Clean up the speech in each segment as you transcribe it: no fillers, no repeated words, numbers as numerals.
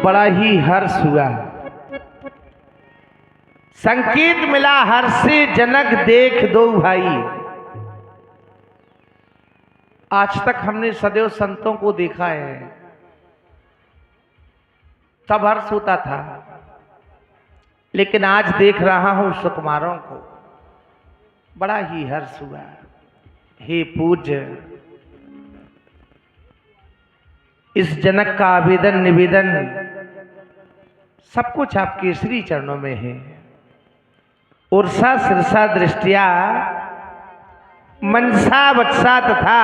बड़ा ही हर्ष हुआ, संकेत मिला हर्षे जनक देख दो भाई। आज तक हमने सदैव संतों को देखा है, तब हर्ष होता था, लेकिन आज देख रहा हूं सुकुमारों को, बड़ा ही हर्ष हुआ। हे पूज्य, इस जनक का आवेदन निवेदन सब कुछ आपके श्री चरणों में है। उर्सा सिरसा दृष्टिया मनसा वत्सा तथा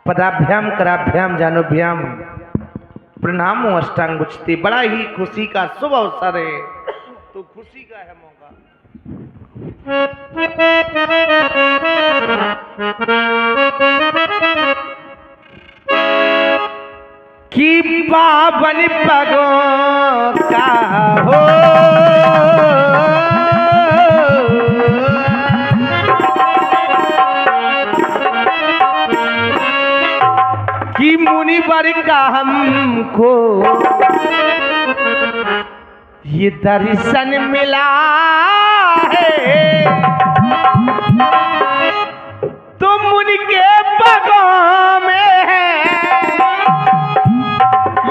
पदाभ्याम कराभ्याम जानोभ्याम प्रणामो अष्टांग उचते। बड़ा ही खुशी का शुभ अवसर है, तो खुशी का है मौका। कि पावन पगों का हो कि मुनिवर का हमको ये दर्शन मिला है, तो मुनि के पगों में है,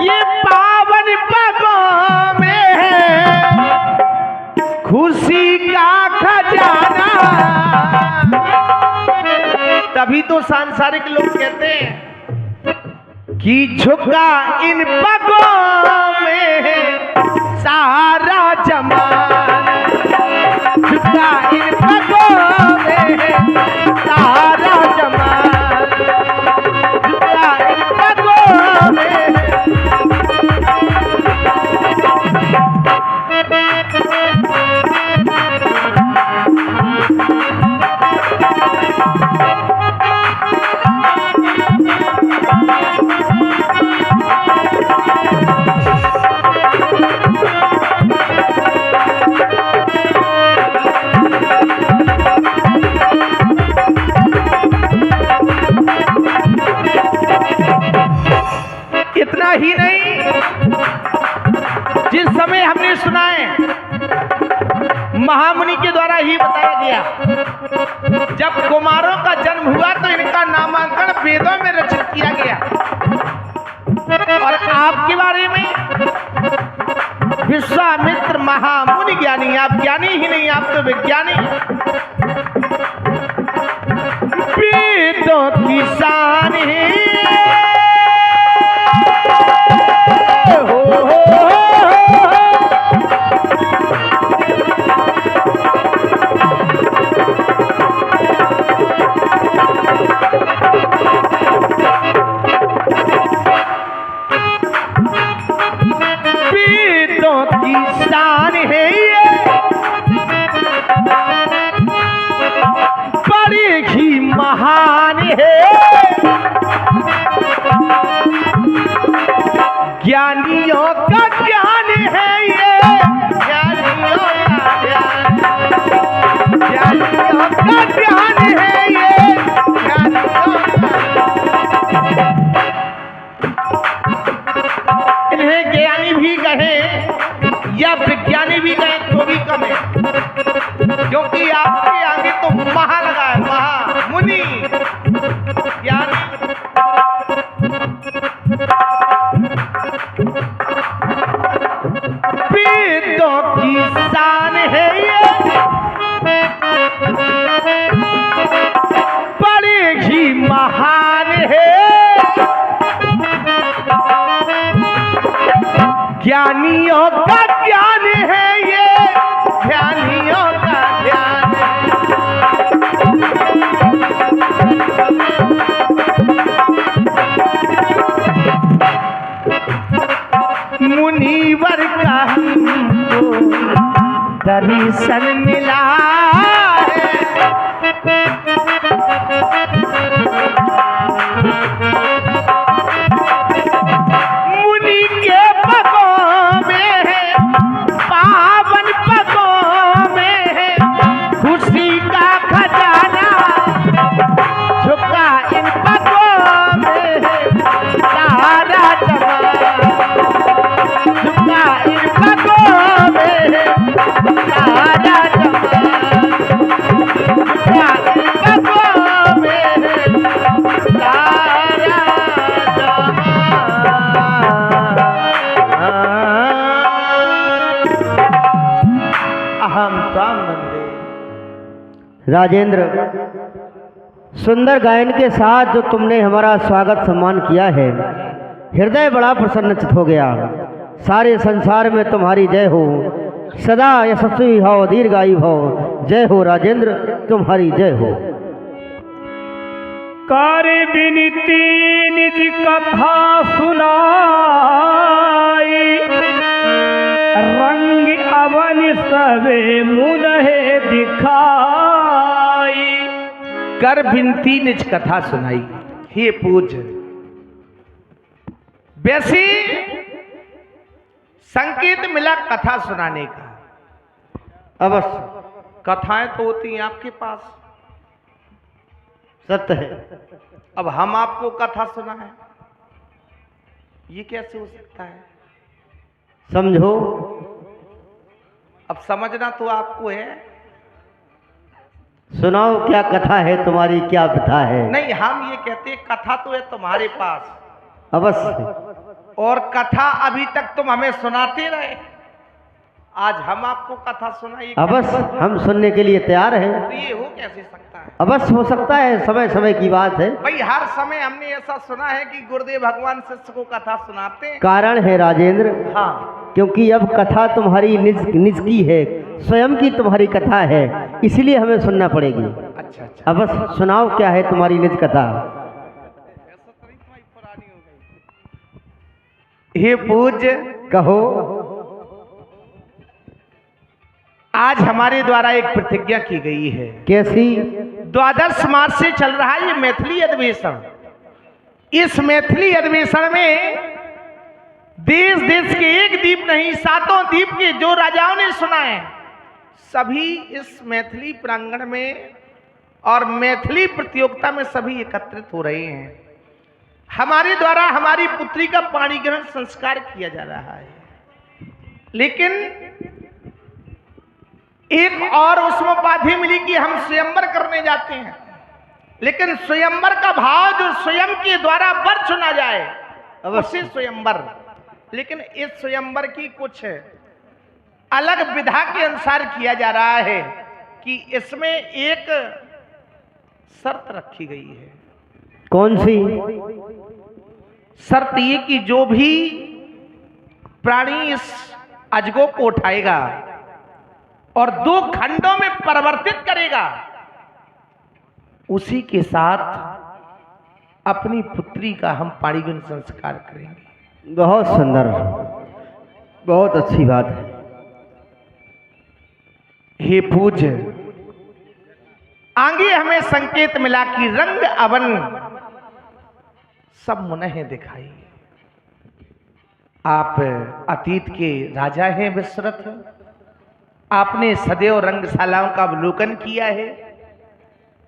ये पावन पगों में है खुशी का खजाना। तभी तो सांसारिक लोग कहते हैं कि झुका इन पगों में है सारा जमाना, झुका इन पगों में है सारा जमाना, झुका इन पगों में है। इतना ही नहीं, जिस समय हमने सुना है महामुनि के द्वारा ही बताया गया, जब कुमारों का जन्म हुआ तो इनका नामांकन वेदों में रचित किया गया। और आपके बारे में विश्वामित्र महामुनि ज्ञानी, आप ज्ञानी ही नहीं, आप तो विज्ञानी। वेदों की शान है ज्ञानियों का ज्ञान है ये, ज्ञानियों का ज्ञान, ज्ञानियों का ज्ञान है ये, ज्ञानियों का। इन्हें ज्ञानी भी कहे या विज्ञानी भी कहे तो भी कम है, क्योंकि आपके आगे तो महा लगा है, महा मुनि ज्ञानी। वेदों की शान है ये, बड़ी ही महान है, ज्ञानियों का ज्ञान है ये, ज्ञानियों का ज्ञान। मुनिवर का हमको दर्शन मिला है, मुनि के पगों में है, पावन पगों में है खुशी का खजाना, झुका इन पगों में है सारा जमाना। राजेंद्र, सुंदर गायन के साथ जो तुमने हमारा स्वागत सम्मान किया है, हृदय बड़ा प्रसन्नचित हो गया। सारे संसार में तुम्हारी जय हो, सदा यशस्वी हो, दीर्घायु हो। जय हो राजेंद्र, तुम्हारी जय हो। कर विनती निज कथा सुनाई, रंग अवन सवे मुनहे दिखाई। कर विनती निज कथा सुनाई। हे पूज, वैसी संकेत मिला कथा सुनाने का। अवश्य, कथाएं तो होती हैं आपके पास, सत्य है। अब हम आपको कथा सुनाएं, ये कैसे हो सकता है? समझो, अब समझना तो आपको है। सुनाओ, क्या कथा है तुम्हारी, क्या व्यथा है? नहीं, हम ये कहते हैं कथा तो है तुम्हारे पास, अवश्य। और कथा अभी तक तुम हमें सुनाते रहे, आज हम आपको कथा सुनाइए। अवश्य, हम सुनने के लिए तैयार हैं। तो ये हो कैसे सकता है? अवश्य हो सकता है, समय समय की बात है। भाई, हर समय हमने ऐसा सुना है कि गुरुदेव भगवान शिष्य को कथा सुनाते हैं। कारण है राजेंद्र, हाँ, क्योंकि अब कथा तुम्हारी निज की है, स्वयं की तुम्हारी कथा है, इसलिए हमें सुनना पड़ेगी। अच्छा अच्छा। अवश्य, सुनाओ, क्या है तुम्हारी निज कथा? हे पूज्य, कहो। आज हमारे द्वारा एक प्रतिज्ञा की गई है। कैसी? 12 मास से चल रहा है ये मैथिली अधिवेशन। इस मैथिली अधिवेशन में देश देश के एक द्वीप नहीं, 7 द्वीप के जो राजाओं ने सुना है, सभी इस मैथिली प्रांगण में और मैथिली प्रतियोगिता में सभी एकत्रित हो रहे हैं। हमारे द्वारा हमारी पुत्री का पाणी ग्रहण संस्कार किया जा रहा है, लेकिन एक और उसमें उपाधि मिली कि हम स्वयंवर करने जाते हैं। लेकिन स्वयंवर का भाव जो स्वयं के द्वारा वर चुना जाए, उसी स्वयंवर। लेकिन इस स्वयंवर की कुछ अलग विधा के अनुसार किया जा रहा है कि इसमें एक शर्त रखी गई है। कौन सी? शर्त ये कि जो भी प्राणी इस अजगो को उठाएगा और 2 खंडों में परिवर्तित करेगा, उसी के साथ अपनी पुत्री का हम पाणिग्रहण संस्कार करेंगे। बहुत सुंदर, बहुत अच्छी बात है। हे पूज्य, आगे हमें संकेत मिला कि रंग अवन सब मुनहे दिखाई। आप अतीत के राजा हैं विश्रथ, आपने सदैव रंगशालाओं का अवलोकन किया है।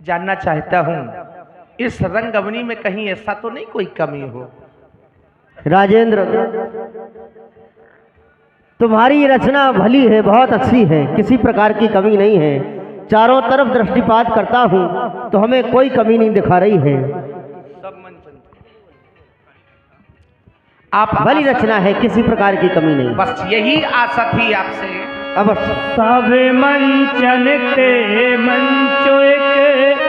जानना चाहता हूं, इस रंग अवनी में कहीं ऐसा तो नहीं कोई कमी हो? राजेंद्र, तुम्हारी रचना भली है, बहुत अच्छी है, किसी प्रकार की कमी नहीं है। चारों तरफ दृष्टिपात करता हूं तो हमें कोई कमी नहीं दिखा रही है। आप भली रचना है, किसी प्रकार की कमी नहीं। बस यही आशा थी आपसे। अवश्य। सब मंचन ते मंचो एक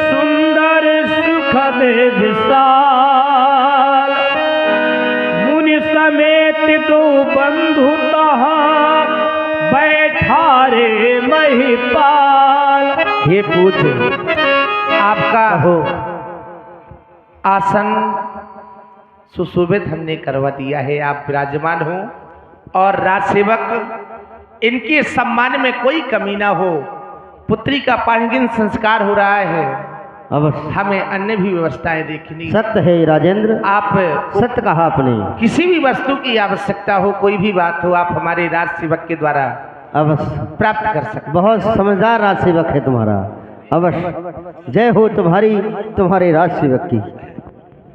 सुंदर सुखद विशाल, मुनि समेत 2 बंधु तहाँ बैठा रे महिपाल। हे पूज्य, आपका हो आसन सुशोभित हमने करवा दिया है। आप विराजमान हो और राजसेवक इनके सम्मान में कोई कमी ना हो। पुत्री का पाणिग्रहण संस्कार हो रहा है, अवश्य। हमें अन्य भी व्यवस्थाएं देखनी। सत्य है राजेंद्र, आप सत्य कहा आपने। किसी भी वस्तु की आवश्यकता हो, कोई भी बात हो, आप हमारे राजसेवक के द्वारा अवश्य प्राप्त कर सकते। बहुत समझदार राजसेवक है तुम्हारा। अवश्य, जय हो तुम्हारी, तुम्हारे राजसेवक की।